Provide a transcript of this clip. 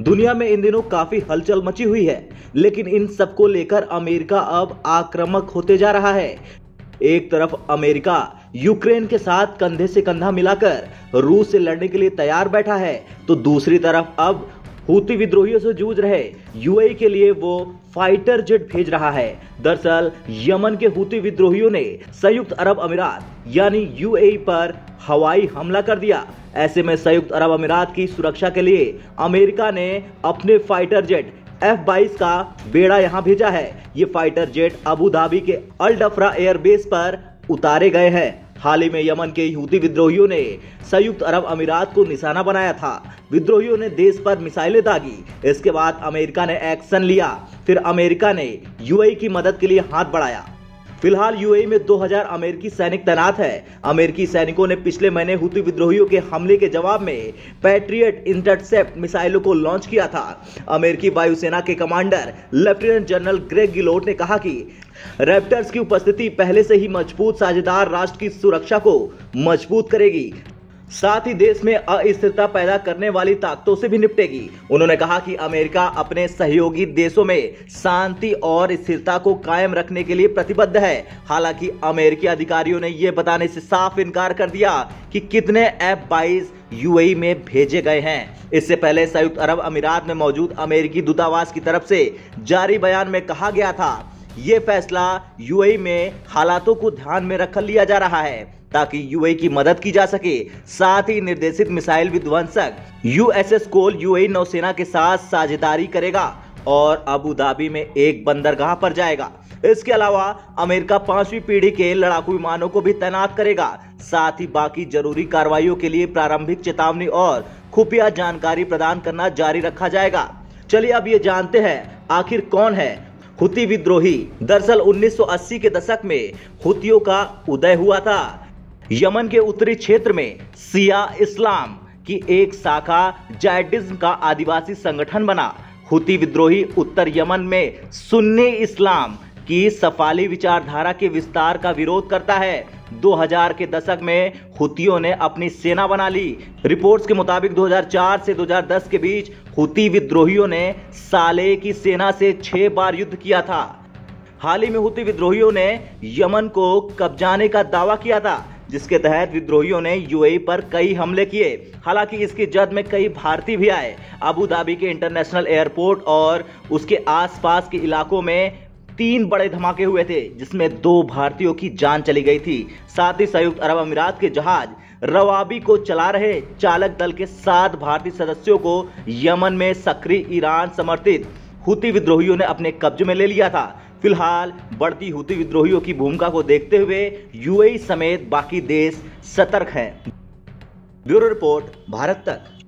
दुनिया में इन दिनों काफी हलचल मची हुई है, लेकिन इन सबको लेकर अमेरिका अब आक्रामक होते जा रहा है। एक तरफ अमेरिका यूक्रेन के साथ कंधे से कंधा मिलाकर रूस से लड़ने के लिए तैयार बैठा है, तो दूसरी तरफ अब हूती विद्रोहियों से जूझ रहे यूएई के लिए वो फाइटर जेट भेज रहा है। दरअसल यमन के हूती विद्रोहियों ने संयुक्त अरब अमीरात यानी यूएई पर हवाई हमला कर दिया। ऐसे में संयुक्त अरब अमीरात की सुरक्षा के लिए अमेरिका ने अपने फाइटर जेट F-22 का बेड़ा यहां भेजा है। ये फाइटर जेट अबू धाबी के अल डफरा एयरबेस पर उतारे गए हैं। हाल ही में यमन के हूती विद्रोहियों ने संयुक्त अरब अमीरात को निशाना बनाया था। विद्रोहियों ने देश पर मिसाइलें दागी। इसके बाद अमेरिका ने एक्शन लिया। फिर अमेरिका ने यूएई की मदद के लिए हाथ बढ़ाया। फिलहाल यूएई में 2000 अमेरिकी सैनिक तैनात है। अमेरिकी सैनिकों ने पिछले महीने हूती विद्रोहियों के हमले के जवाब में पैट्रियट इंटरसेप्ट मिसाइलों को लॉन्च किया था। अमेरिकी वायुसेना के commander lieutenant general Greg Guillot ने कहा कि रैप्टर्स की उपस्थिति पहले से ही मजबूत साझेदार राष्ट्र की सुरक्षा को मजबूत करेगी, साथ ही देश में अस्थिरता पैदा करने वाली ताकतों से भी निपटेगी। उन्होंने कहा कि अमेरिका अपने सहयोगी देशों में शांति और स्थिरता को कायम रखने के लिए प्रतिबद्ध है। हालांकि अमेरिकी अधिकारियों ने यह बताने से साफ इनकार कर दिया कि कितने F-22 यूएई में भेजे गए हैं। इससे पहले संयुक्त अरब अमीरात में मौजूद अमेरिकी दूतावास की तरफ से जारी बयान में कहा गया था, ये फैसला यूएई में हालातों को ध्यान में रख लिया जा रहा है ताकि यूएई की मदद की जा सके। साथ ही निर्देशित मिसाइल विध्वंसक USS कोल यूएई नौसेना के साथ साझेदारी करेगा और अबू धाबी में एक बंदरगाह पर जाएगा। इसके अलावा अमेरिका 5वीं पीढ़ी के लड़ाकू विमानों को भी तैनात करेगा। साथ ही बाकी जरूरी कार्रवाइयों के लिए प्रारंभिक चेतावनी और खुफिया जानकारी प्रदान करना जारी रखा जाएगा। चलिए अब ये जानते हैं आखिर कौन है हूती विद्रोही। दरअसल 1980 के दशक में हूतियों का उदय हुआ था। यमन के उत्तरी क्षेत्र में शिया इस्लाम की एक शाखा जैडिज्म का आदिवासी संगठन बना। हूती विद्रोही उत्तर यमन में सुन्नी इस्लाम की सफाली विचारधारा के विस्तार का विरोध करता है। 2000 के दशक में हूतियों ने अपनी सेना बना ली। रिपोर्ट्स के मुताबिक 2004 से 2010 के बीच हूती विद्रोहियों ने साले की सेना से 6 बार युद्ध किया था। हाल ही में हूती विद्रोहियों ने यमन को कब्जाने का दावा किया था, जिसके तहत विद्रोहियों ने यूएई पर कई हमले किए। हालांकि इसकी जद में कई भारतीय भी आए। अबू धाबी के इंटरनेशनल एयरपोर्ट और उसके आसपास के इलाकों में 3 बड़े धमाके हुए थे, जिसमें 2 भारतीयों की जान चली गई थी। साथ ही संयुक्त अरब अमीरात के जहाज रवाबी को चला रहे चालक दल के 7 भारतीय सदस्यों को यमन में सक्रिय ईरान समर्थित हूती विद्रोहियों ने अपने कब्जे में ले लिया था। फिलहाल बढ़ती हूती विद्रोहियों की भूमिका को देखते हुए यूएई समेत बाकी देश सतर्क हैं। ब्यूरो रिपोर्ट, भारत तक।